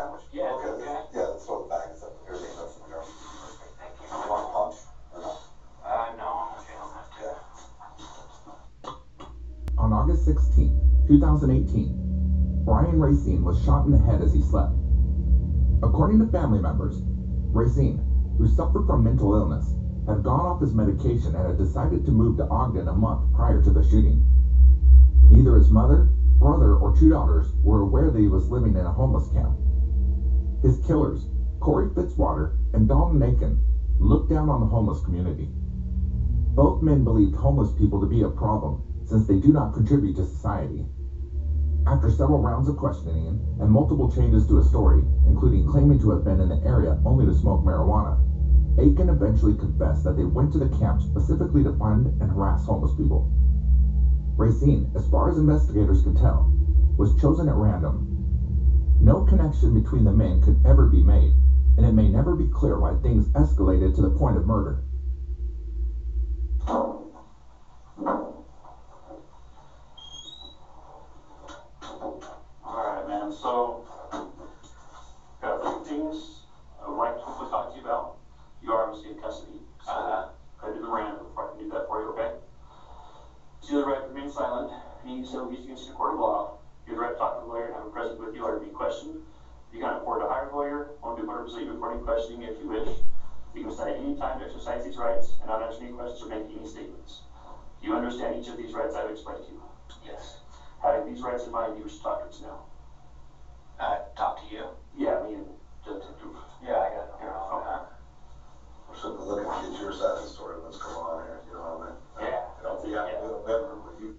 sandwich? Yeah. Okay. Okay. Yeah, let's throw the bags up. Here's the stuff in there. Thank you. You want punch or no? No, I'm okay on that too. Yeah. On August 16, 2018, Brian Racine was shot in the head as he slept. According to family members, Racine, who suffered from mental illness, had gone off his medication and had decided to move to Ogden a month prior to the shooting. Neither his mother, brother, or two daughters were aware that he was living in a homeless camp. His killers, Corey Fitzwater and Dalton Aiken, looked down on the homeless community. Both men believed homeless people to be a problem since they do not contribute to society. After several rounds of questioning and multiple changes to his story, including claiming to have been in the area only to smoke marijuana, Aiken eventually confessed that they went to the camp specifically to find and harass homeless people. Racine, as far as investigators could tell, was chosen at random. No connection between the men could ever be made, and it may never be clear why things escalated to the point of murder. Alright, man, so got a few things I would like to quickly talk to you about. You are obviously in custody, so I do the random before I can do that for you, okay? So you have the right to remain silent. Any facilities against the court of law. You have the right to talk to the lawyer and have him present with you or to be questioned. You can afford to hire a lawyer, won't be 100% you before any questioning if you wish. You can decide any time to exercise these rights and not answer any questions or make any statements. Do you understand each of these rights I've explained to you? Yes. Having these rights in mind, you wish to talk to us now. Talk to you? Yeah, me and Yeah, I got no problem with that. We're simply looking to get your side of the story. What's going on here? You know what I mean? Yeah. You know, we haven't heard what you.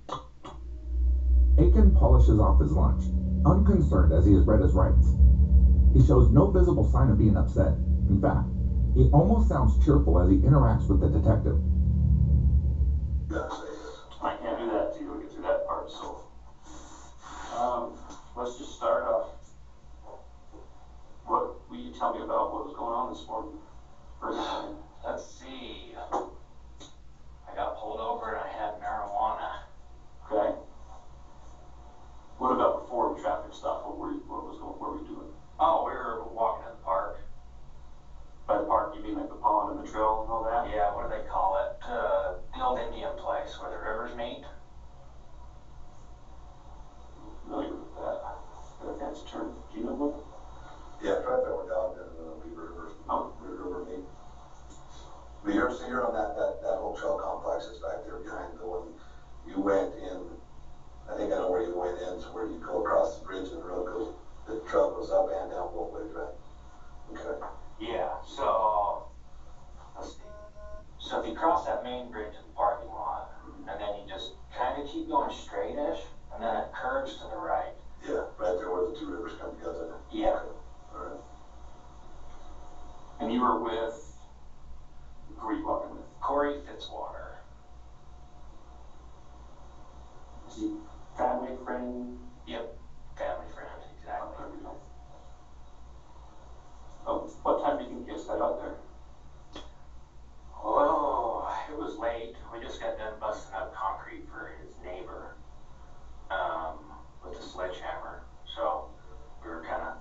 Aiken polishes off his lunch, unconcerned as he has read his rights. He shows no visible sign of being upset. In fact, he almost sounds cheerful as he interacts with the detective. You gotta say this. I can't do that until we get through that part, so. Let's just start off. What will you tell me about what was going on this morning? Let's see. I got pulled over and I had marijuana. Okay. What about before the traffic stop? What were you doing? Oh, we were walking in the park. By the park, you mean like the pond and the trail and all that? Yeah, what do they call it? The old Indian place where the rivers meet. Familiar with that. Got a fancy term. Do you know what? Yeah, right there where Ogden and Beaver River meet. But you're on that whole trail complex that's back there behind the one you went in. I think I know where you went in, so where you go across the bridge and the road goes, the trail goes up and down both ways, right? Okay. Yeah, so let's see. So if you cross that main bridge in the parking lot, and then you just kind of keep going straight-ish, and then it curves to the right. Yeah, right there where the two rivers come together. Yeah. Okay. All right. And you were with, who were you walking with? Corey Fitzwater. Is he family, friend? Yep, family friend, exactly. Oh, what time did you guys got out there? Oh, it was late. We just got done busting up concrete for his neighbor, with a sledgehammer. So we were kind of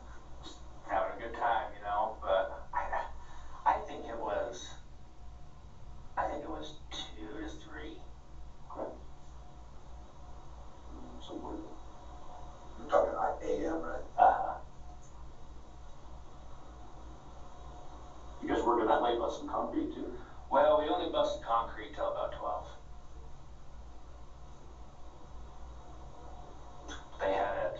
having a good time, you know. But I think it was 2 to 3. Okay. Somewhere. You're talking AM, right? You guys working that late busting concrete too? Well, we only busted concrete till about 12. They had it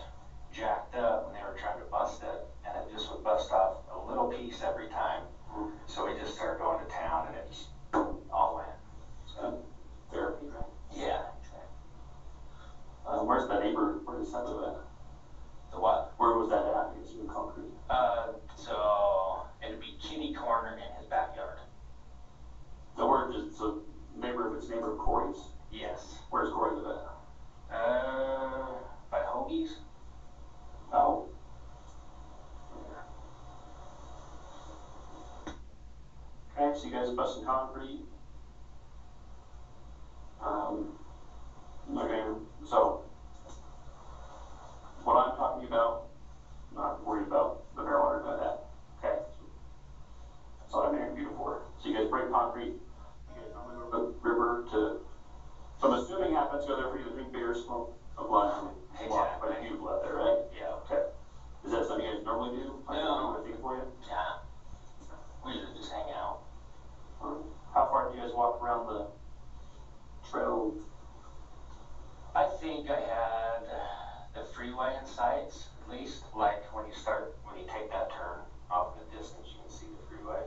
jacked up and they were trying to bust it, and it just would bust off a little piece every time. So we just started going to town and it just all went. It's good therapy, right? Yeah, exactly. Where's the neighbor? Where does that live at? The what? Where was that at? It's in concrete. So it'd be kitty corner in his backyard. The word just so neighbor, if it's neighbor of Corey's. Yes. Where's Corey live at? By Hoagie's? Oh. Okay, so you guys are busting concrete. Okay, so what I'm talking about, not worried about the marijuana. Concrete. You guys normally go to the river to, so I'm assuming happens to go there for you to drink beer, smoke a blunt, and walk by the beautiful out there, right? Yeah. Okay. Is that something you guys normally do? I don't know what I think for you. Yeah. We usually just hang out. How far do you guys walk around the trail? I think I had the freeway in sights, at least. Like when you take that turn off in the distance, you can see the freeway.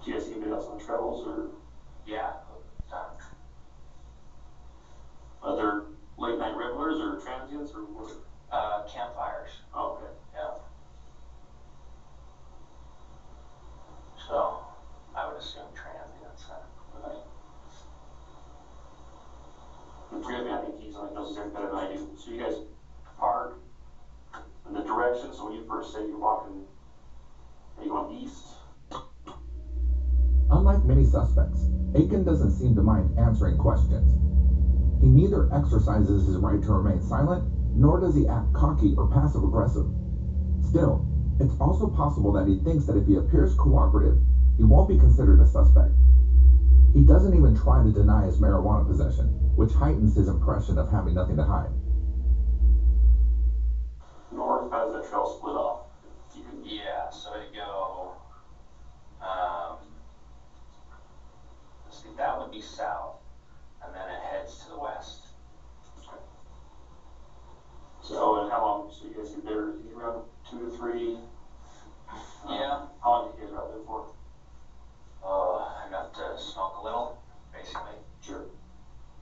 Do you guys see anybody else on trails or Yeah. other late night revelers or transients or what? Campfires. Oh, okay. Yeah. So, I would assume transients. Okay. And forgive me, I think he's only knows this better than I do. So you guys park in the direction, so when you first say you're walking, are you going east? Unlike many suspects, Aiken doesn't seem to mind answering questions. He neither exercises his right to remain silent, nor does he act cocky or passive-aggressive. Still, it's also possible that he thinks that if he appears cooperative, he won't be considered a suspect. He doesn't even try to deny his marijuana possession, which heightens his impression of having nothing to hide. North, how does that trail split off? Yeah, so it'd go, let's see, that would be south, and then it heads to the west. So, and how long, so you guys get there, around 2 to 3? Yeah. How long do you guys out there for? Enough to smoke a little, basically. Sure.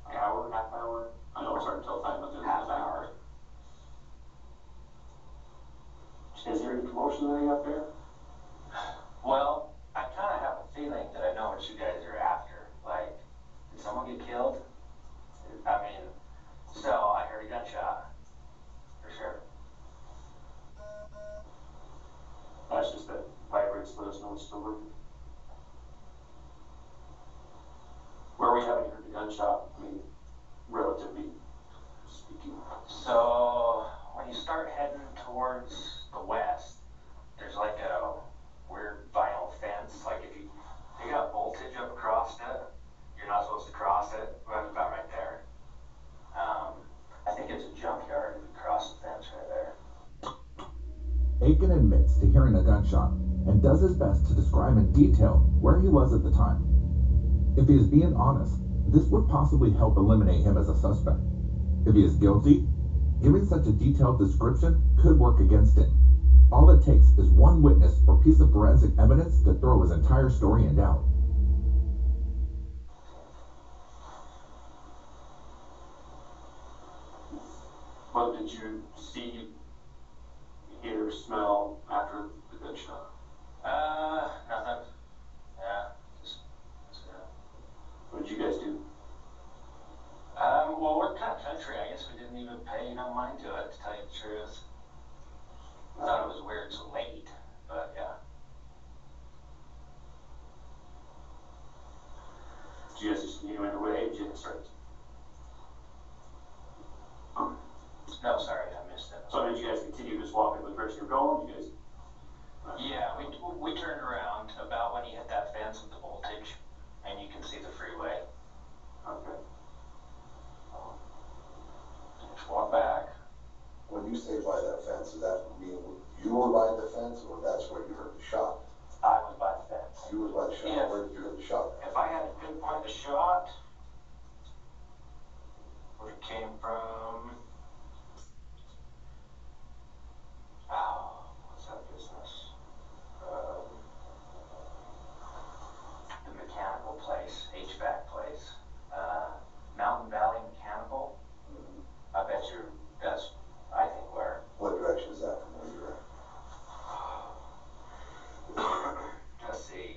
An hour, half hour? I know it's hard to tell time, but Half hour. Is there any commotion or anything up there? Well, I kind of have a feeling that I know what you guys are after. Like, did someone get killed? I mean, so I heard a gunshot. For sure. That's just that vibrates, let us know it's still working. Where we haven't heard the gunshot, I mean, relatively speaking. So, when you start heading towards the west, there's like a weird vinyl fence. Like if you got voltage up across it, you're not supposed to cross it. Well, it's about right there. I think it's a junkyard if you cross the fence right there. Aiken admits to hearing a gunshot and does his best to describe in detail where he was at the time. If he is being honest, this would possibly help eliminate him as a suspect. If he is guilty, giving such a detailed description could work against him. All it takes is one witness or piece of forensic evidence to throw his entire story in doubt. What did you see, hear, smell after the gunshot? Nothing. Yeah, just, What did you guys do? well, we're kind of country. I guess we didn't even pay no mind to it, to tell you the truth. I thought it was weird so late, but yeah. Did you guys just continue on your way? Did you guys start? No, sorry, I missed it. So did you guys continue just walking the direction you're going? You guys? Yeah, we turned around about when you hit that fence with the voltage, and you can see the freeway. Okay. Just walk back. When you say by that fence, does that mean you were by the fence, or that's where you heard the shot? I was by the fence. You was by the shot, Yeah. where did you hear the shot? If I had to pinpoint the shot, where it came from, what's that business? The mechanical place, HVAC place, Mountain Valley Mechanical. I bet that's, I think, where. What direction is that from where you're at? Let's see.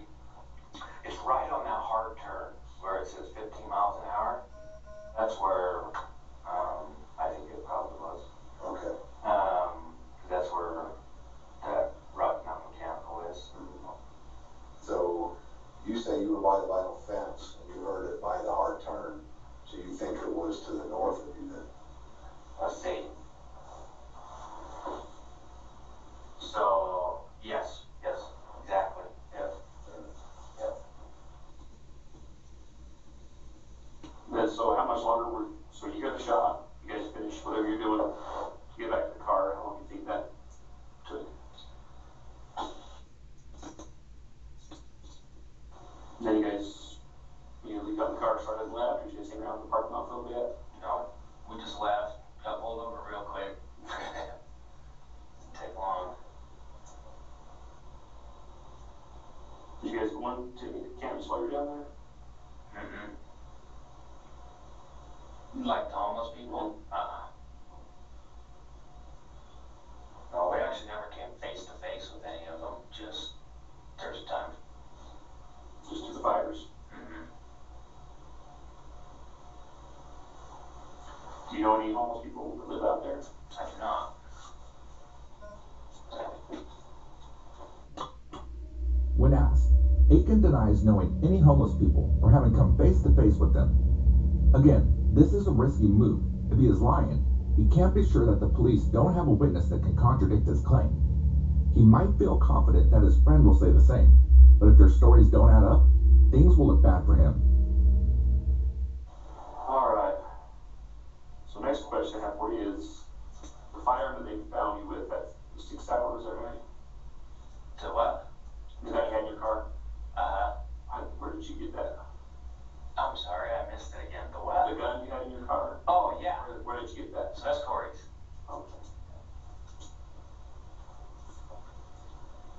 going to any camps while you're down there? Mm-mm. Like the homeless people? No, we actually never came face to face with any of them, just there's a time. Just to the fires? Mm-hmm. Do you know any homeless people that live out there? I do not. When asked, Aiken denies knowing any homeless people or having come face to face with them. Again, this is a risky move. If he is lying, he can't be sure that the police don't have a witness that can contradict his claim. He might feel confident that his friend will say the same, but if their stories don't add up, things will look bad for him. Alright. So next question I have for you is, the fire that they found you with, that's 6 hours, is that right? To what? Is that you had in your car? Uh-huh. Where did you get that? I'm sorry, I missed it again. The what? The gun you had in your car? Oh, yeah. Where did you get that? So that's Corey's. Okay.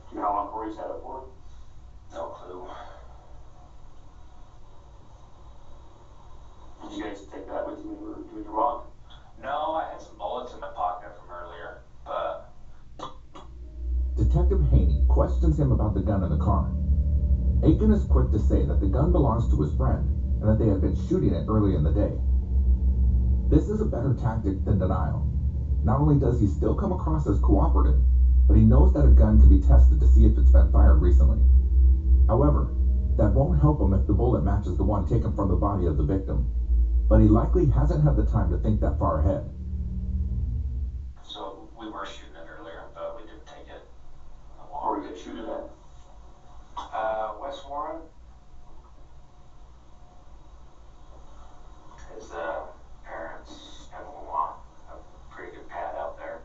Do you know how long Corey's had it for? No clue. Did you guys take that with you when you were doing your walk? No, I had some bullets in my pocket from earlier, but... Detective Haney questions him about the gun in the car. Aiken is quick to say that the gun belongs to his friend and that they had been shooting it early in the day. This is a better tactic than denial. Not only does he still come across as cooperative, but he knows that a gun can be tested to see if it's been fired recently. However, that won't help him if the bullet matches the one taken from the body of the victim. But he likely hasn't had the time to think that far ahead. So we were shooting it earlier, but we didn't take it. Or we could shoot it at? West Warren? His parents and Omaha have a pretty good pad out there.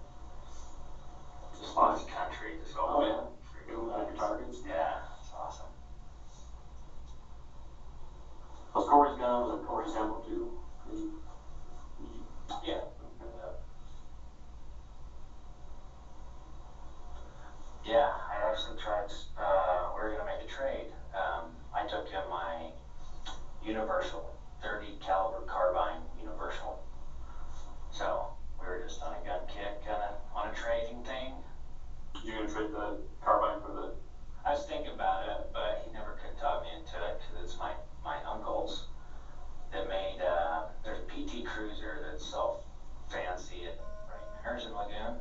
Just lots of country, just Oh, open. yeah. You're going your targets? Yeah, it's awesome. Was Corey's gun, was it Corey's ammo too? Yeah. Yeah, I actually tried, we were gonna make a trade. I took him my Universal, 30 caliber carbine Universal. So, we were just on a gun kick, kinda on a trading thing. You're gonna trade the carbine for the... I was thinking about it, but he never could talk me into it, cause it's my uncle's that made, there's a PT Cruiser that's so fancy at Harrison Lagoon.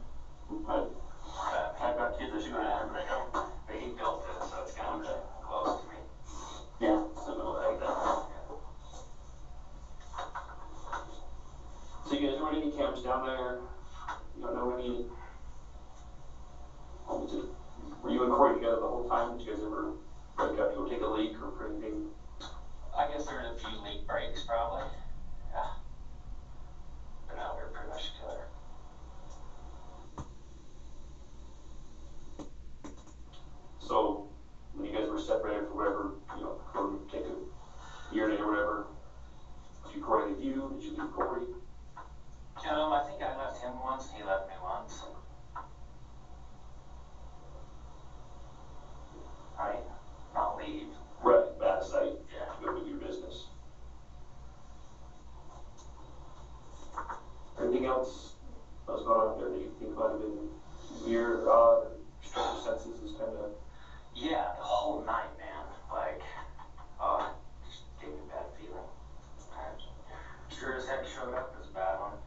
I've got kids that shoot at him. But he built it, so it's kind of close to me. Yeah, something like that. So you guys run any camps down there? You don't know any? Were you and Corey together the whole time? Did you guys ever like have to go take a leak or for anything? I guess there was a few leak breaks, probably. Yeah. But no, we were pretty much together. So when you guys were separated for whatever, for take a year or whatever, did Corey leave you? Did you leave Corey? I think I left him once, he left me once. I mean, not leave. Right, out of sight. Yeah. To go do your business. Anything else that was going on there that you think might have been weird or odd or struck your senses as kind of... Yeah, the whole night, man. Like, just gave me a bad feeling. Sure as heck showed up as a bad one.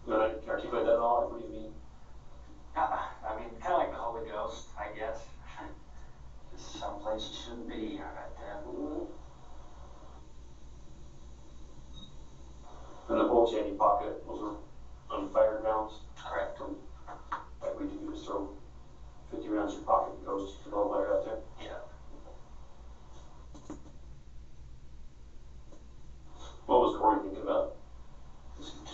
You know, like, articulate that at all? Like, what do you mean? I mean, kind of like the Holy Ghost, I guess. Just someplace you shouldn't be right there. And the bullets you had in your pocket, those were unfired rounds? Correct. Like, we do just throw 50 rounds in your pocket and goes to the ball player out there? Yeah. What was Corey thinking about?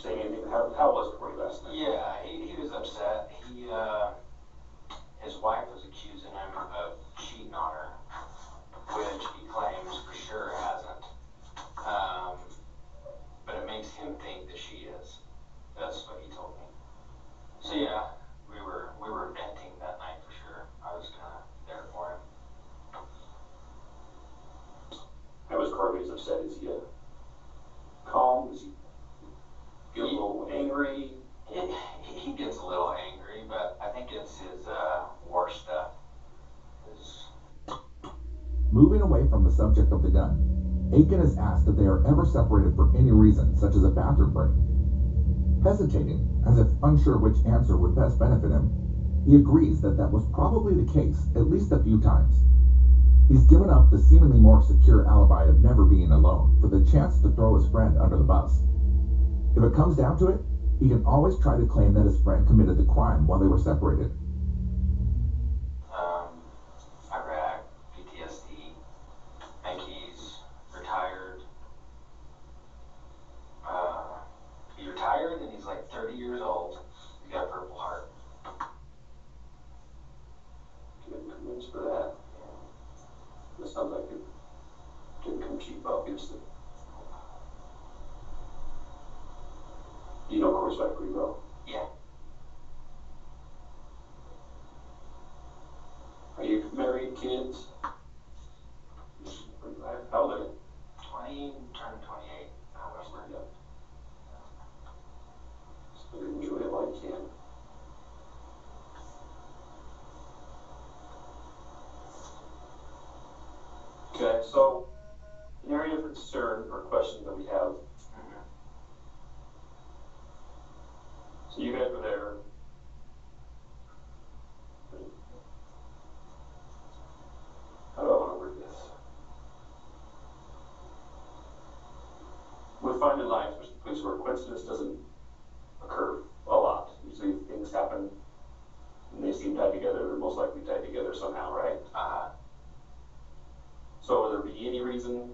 Saying anything? How was Corey last night? Yeah, he was upset. His wife was accusing him of cheating on her, which he claims for sure hasn't. But it makes him think that she is. That's what he told me. So yeah, we were venting that night for sure. I was kind of there for him. angry? He gets a little angry, but I think it's his war stuff. Moving away from the subject of the gun, Aiken is asked if they are ever separated for any reason, such as a bathroom break. Hesitating, as if unsure which answer would best benefit him, he agrees that that was probably the case at least a few times. He's given up the seemingly more secure alibi of never being alone for the chance to throw his friend under the bus. If it comes down to it, he can always try to claim that his friend committed the crime while they were separated. Iraq, PTSD, I think he's retired. He's retired and he's like 30 years old. He's got a Purple Heart. Getting convinced for that. That sounds like it didn't come cheap, obviously. Do you know Corey's wife pretty well? Yeah. Are you married, kids? How old are you? 20, turning 28. However. Yeah. So enjoy it while you can. Okay, so an area of concern or question that we have. So you guys were there. How do I want to word this? We find in life, especially places where coincidence doesn't occur a lot. Usually things happen and they seem tied together. They're most likely tied together somehow, right? So would there be any reason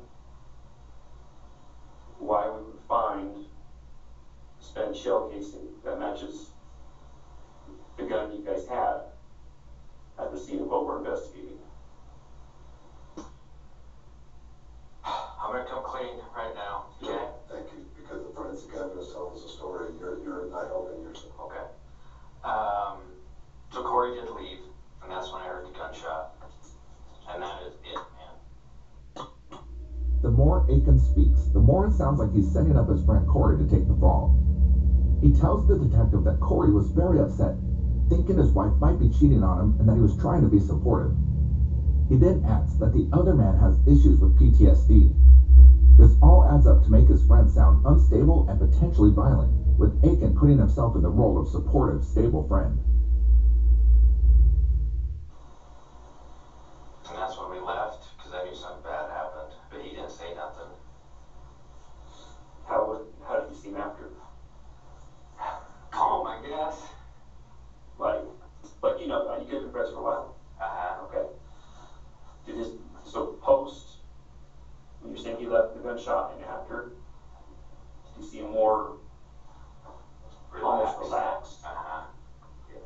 why we would find spent shell casing that matches the gun you guys had at the scene of what we're investigating? I'm gonna come clean right now. Okay? Thank you, because the forensic evidence tells us a story, and you're not helping yourself. Okay. So Corey did leave, and that's when I heard the gunshot. And that is it, man. The more Aiken speaks, the more it sounds like he's setting up his friend Corey to take the fall. He tells the detective that Corey was very upset, thinking his wife might be cheating on him and that he was trying to be supportive. He then adds that the other man has issues with PTSD. This all adds up to make his friend sound unstable and potentially violent, with Aiken putting himself in the role of supportive, stable friend. And that's when we left, because I knew something bad happened, but he didn't say nothing. How did you see him after? Calm, I guess. Like you know, you guys been friends for a while. Okay. So post, when you're saying he left the gunshot and after, did you see him more almost relaxed? Yeah.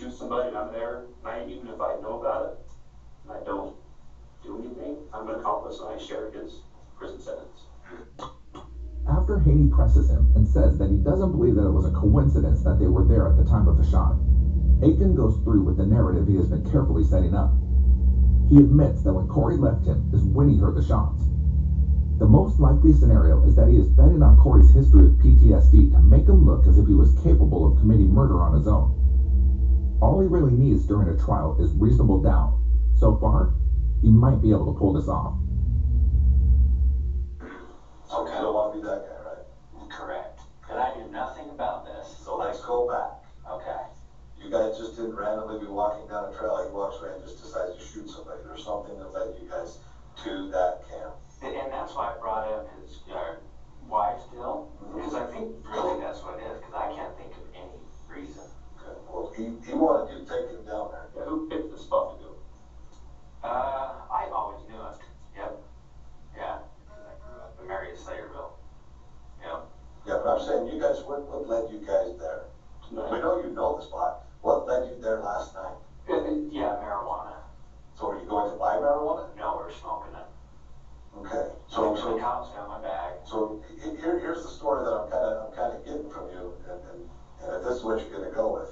shoot somebody and I'm there, even if I know about it, and I don't do anything, I'm an accomplice and I share his prison sentence. After Haney presses him and says that he doesn't believe that it was a coincidence that they were there at the time of the shot, Aiken goes through with the narrative he has been carefully setting up. He admits that when Corey left him is when he heard the shots. The most likely scenario is that he is betting on Corey's history of PTSD to make him look as if he was capable of committing murder on his own. All he really needs during a trial is reasonable doubt. So far, he might be able to pull this off. So you don't want to be that guy, right? Correct. And I knew nothing about this. So let's go back. Okay. You guys just didn't randomly be walking down a trail. He walks away and just decides to shoot somebody. There's something that led you guys to that camp. And that's why I brought up his wife still, because I think really that's what it is, because I can't think of any reason. Okay. Well, he wanted you to take him down there. Yeah, who picked the spot to go? I always knew it. Yep. Yeah. Because I grew up in Marion Slaterville. Yep. Yeah, but I'm saying you guys, what led you guys there? We Tonight. know you know the spot. What led you there last night? Yeah, marijuana. So are you going to buy marijuana? No, we're smoking it. Okay. So So the cops got my bag. here's the story that I'm kind of getting from you, and if this is what you're gonna go with,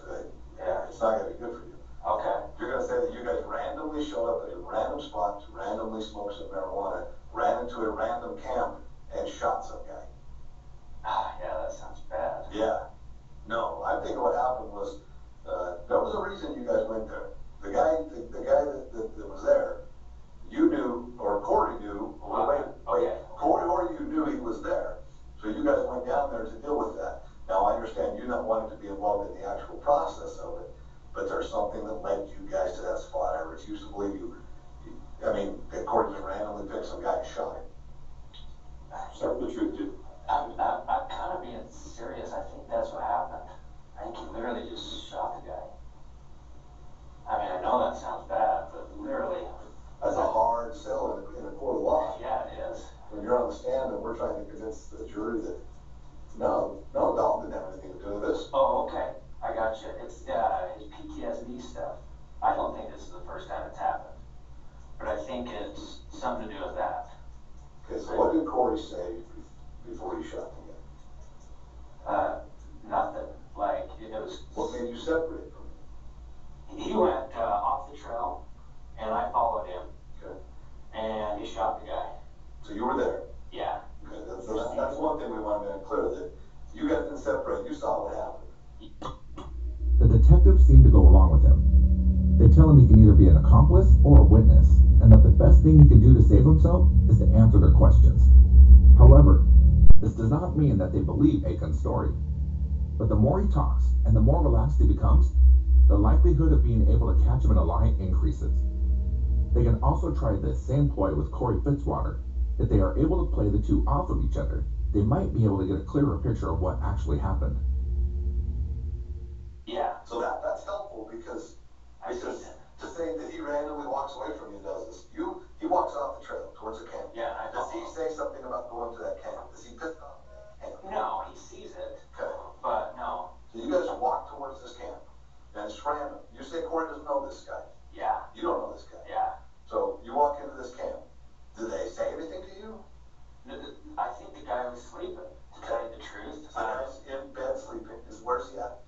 it's not gonna be good for you. Okay. You're gonna say that you guys randomly showed up at a random spot to randomly smoke some marijuana, ran into a random camp, and shot some guy. Yeah, that sounds bad. Yeah. No, I think what happened was, there was a reason you guys went there. The guy that was there, you knew, or Corey knew, Okay. Corey or you knew he was there. So you guys went down there to deal with that. Now, I understand you not wanting to be involved in the actual process of it, but there's something that led you guys to that spot. I refuse to believe that Corey just randomly picked some guy and shot him. Start with the truth, dude. I'm kind of being serious. I think that's what happened. I think he literally just shot the guy. I mean, I know that sounds bad, but literally. That's a hard sell in a court of law. Yeah, it is. When you're on the stand and we're trying to convince the jury that, no, Dalton didn't have anything to do with this. Oh, okay. I got you. It's his PTSD stuff. I don't think this is the first time it's happened. But I think it's something to do with that. Okay, so what did Corey say before he shot the guy? Nothing. Like, it was... What made you separate from him? He went off the trail, and I followed him, Okay, and he shot the guy. so you were there. Yeah. Okay, that's one thing we want to make clear, that you guys didn't separate, you saw what happened. The detectives seem to go along with him. They tell him he can either be an accomplice or a witness, and that the best thing he can do to save himself is to answer their questions. However, this does not mean that they believe Aiken's story. But the more he talks, and the more relaxed he becomes, the likelihood of being able to catch him in a lie increases. They can also try this same ploy with Corey Fitzwater. If they are able to play the two off of each other, they might be able to get a clearer picture of what actually happened. Yeah. So that's helpful because I see that. to say that he randomly walks away from you does this. He walks off the trail towards a camp. Yeah, I Does he know. say something about going to that camp? Does he piss off that camp? No, he sees it, Okay. but no. So you guys walk towards this camp, and it's random. You say Corey doesn't know this guy. Yeah. You don't know this guy. Yeah. So you walk into this camp. Do they say anything to you? I think the guy was sleeping, to tell you the truth. The guy's in bed sleeping. Where's he at?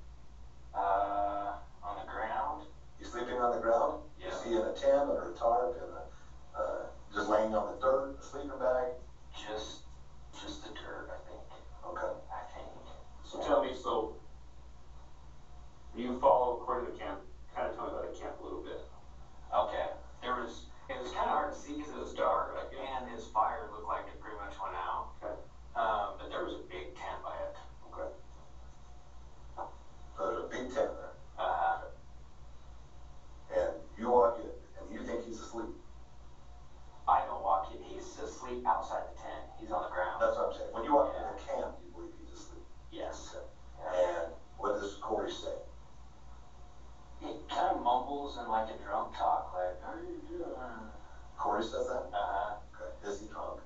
On the ground. He's sleeping on the ground? Yeah. Is he in a tent or a tarp, just laying on the dirt, a sleeping bag? Just the dirt, I think. Okay. I think. So tell me, so you follow Corey to the camp, kind of tell me about the camp a little bit. Okay. It was kind of hard to see because it was dark, and his fire looked like it pretty much went out. Okay. But there was a big tent by it. Okay. So there's a big tent there. And you walk in, and you think he's asleep. I don't walk in. He's asleep outside the tent. He's on the ground. That's what I'm saying. When you walk into the camp, you believe he's asleep. Yes. And what does Corey say? He kind of mumbles in like a drunk talk, like, how are you doing? Corey says that? Uh-huh. Okay. Is he drunk?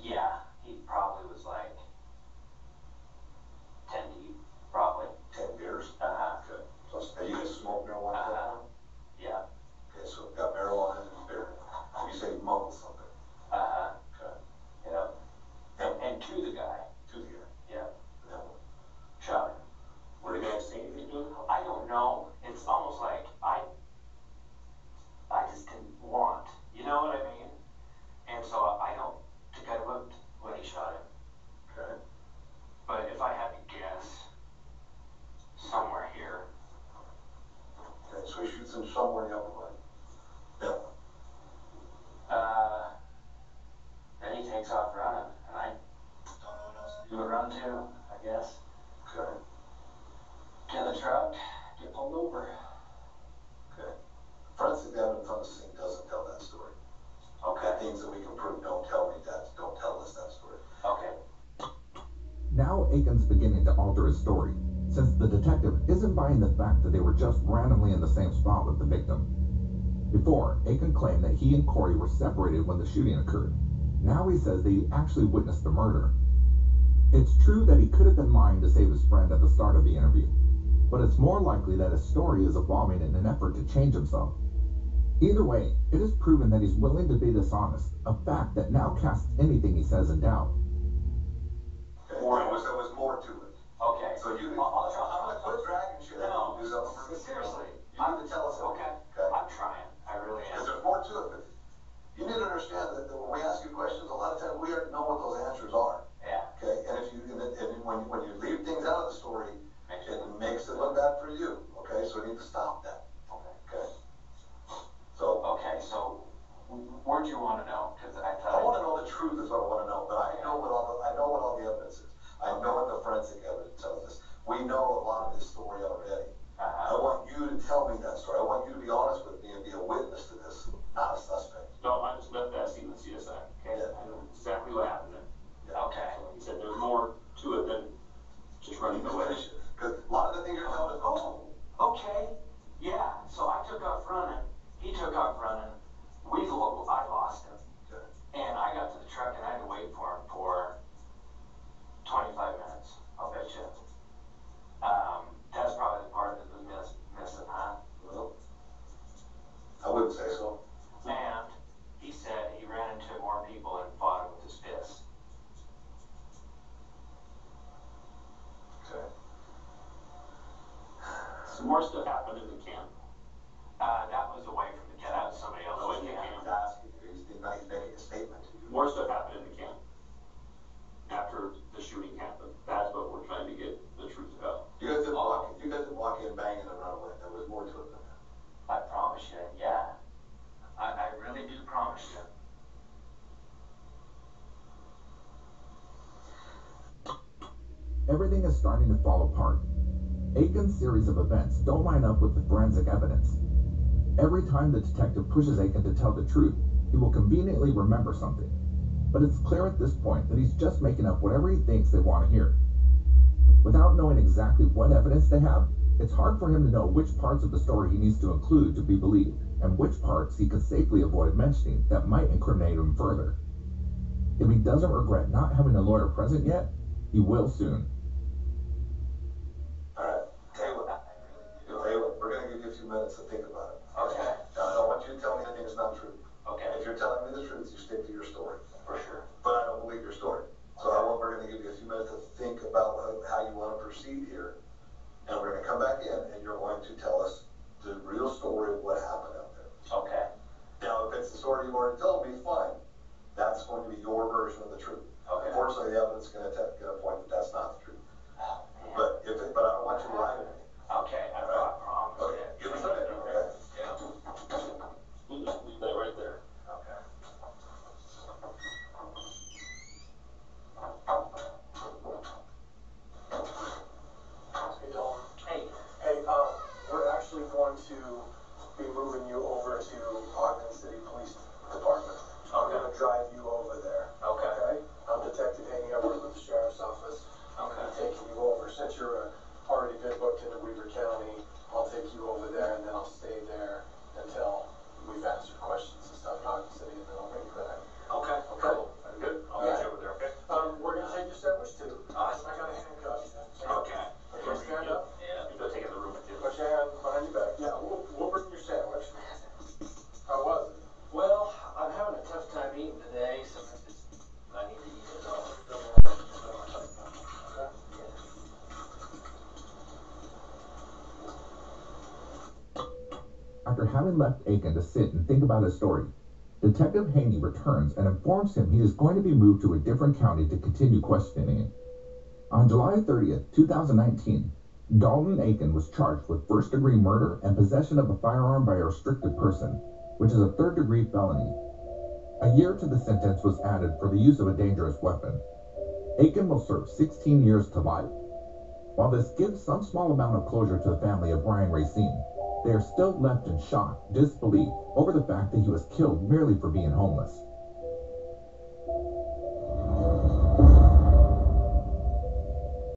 Yeah. He probably was like 10 deep, probably. 10 beers? Uh-huh. Okay. So say anything to him? I don't know. It's almost like I just didn't want. You know what I mean? And so I don't think I looked when he shot him. Okay. But if I had to guess, somewhere here. Okay, so he shoots him somewhere in the upper body. Yeah. Then he takes off running, and I don't know what else to do but run too, I guess. Okay. Get in the truck, get pulled over. Okay. Forensic evidence on the scene doesn't tell that story. Okay. Things that we can prove don't tell us that story. Okay. Now Aiken's beginning to alter his story, since the detective isn't buying the fact that they were just randomly in the same spot with the victim. Before, Aiken claimed that he and Corey were separated when the shooting occurred. Now he says that he actually witnessed the murder. It's true that he could have been lying to save his friend at the start of the interview, but it's more likely that his story is evolving in an effort to change himself. Either way, it is proven that he's willing to be dishonest, a fact that now casts anything he says in doubt. Okay. There was more to it. Okay. So you, I'll try. I'm gonna quit dragging shit out. No, Do something. seriously. You need to tell us. Okay. Okay. I'm trying. I really Because am. there's more to it. But you need to understand that when we ask you questions, a lot of times we already know what those answers are. Yeah. Okay. And if you when you leave things out of the story, it makes it look bad for you. Okay. So we need to stop that. Okay. Okay. So Okay, so where'd you want to know? Because I I want to know the truth is what I want to know. But I know what all the evidence is. I know what the forensic evidence tells us. We know a lot of this story already. I want you to tell me that story. I want you to be honest with me and be a witness to this, not a suspect. No, I just left that scene with CSI. Okay. Yeah. I know exactly what happened there. Yeah. Okay. So like you said, there's more to it than just running away. Because a lot of the things you're telling us, Okay. Yeah. So I took off running. He took off running. I lost him. Okay. And I got to the truck and I had to wait for him for 25 minutes. I'll bet you. That's probably the part that was missing, huh? Well, I wouldn't say so. And he said he ran into more people and fought him with his fists. Okay. Some more stuff happened in the camp. That was away from the cat. That was somebody else. Away from the camp. He's asking you. He's making a statement to you. More stuff happened in the camp after the shooting happened. That's what we're trying to get the truth about. You guys didn't walk in banging and run away. There was more to it than that. I promise you, yeah. I really do promise you. Everything is starting to fall apart. Aiken's series of events don't line up with the forensic evidence. Every time the detective pushes Aiken to tell the truth, he will conveniently remember something. But it's clear at this point that he's just making up whatever he thinks they want to hear. Without knowing exactly what evidence they have, it's hard for him to know which parts of the story he needs to include to be believed, and which parts he could safely avoid mentioning that might incriminate him further. If he doesn't regret not having a lawyer present yet, he will soon. Alright, tell you what, we're gonna give you a few minutes to think about it. Okay. Now, I don't want you to tell me anything that's not true. Okay. If you're telling me the truth, you stick to your story. For sure. But I don't believe your story. So we're gonna give you a few minutes to think about how you wanna proceed here. And we're gonna come back in and you're going to tell us the real story of what happened out there. Okay. Now, if it's the story you've already told me, fine. That's going to be your version of the truth. Okay. Unfortunately, the evidence is gonna point that that's not the truth. Oh, man. But I don't want you to lie to me. Okay, I promise. Okay, give us a minute, okay? Yeah. We'll just leave that right there. Okay. Hey, Dalton. Hey. Hey, we're actually going to be moving you over to Ogden City Police Department. I'm gonna drive you over there. Okay. Okay? I'm Detective Haney. I work with the Sheriff's Office. I'm Okay. taking you over. Since you're already been booked into Weaver County, I'll take you over there and then I'll stay there until we've answered questions and stuff in Ogden City, and then I'll bring you back. Okay. Okay? Good. I'll get you over there, okay? We're gonna take your sandwich too. Awesome. I got a handcuff. Okay. Okay, stand up. Yeah. You've got to take it in the room with you. Put your hand behind your back. Yeah, we'll bring your sandwich. How was it? Well, I'm having a tough time eating today, so I need to eat it all. after having left Aiken to sit and think about his story, Detective Haney returns and informs him he is going to be moved to a different county to continue questioning him. On July 30th, 2019, Dalton Aiken was charged with first-degree murder and possession of a firearm by a restricted person, which is a third-degree felony. A year to the sentence was added for the use of a dangerous weapon. Aiken will serve 16 years to life. While this gives some small amount of closure to the family of Brian Racine, they are still left in shock, disbelief over the fact that he was killed merely for being homeless.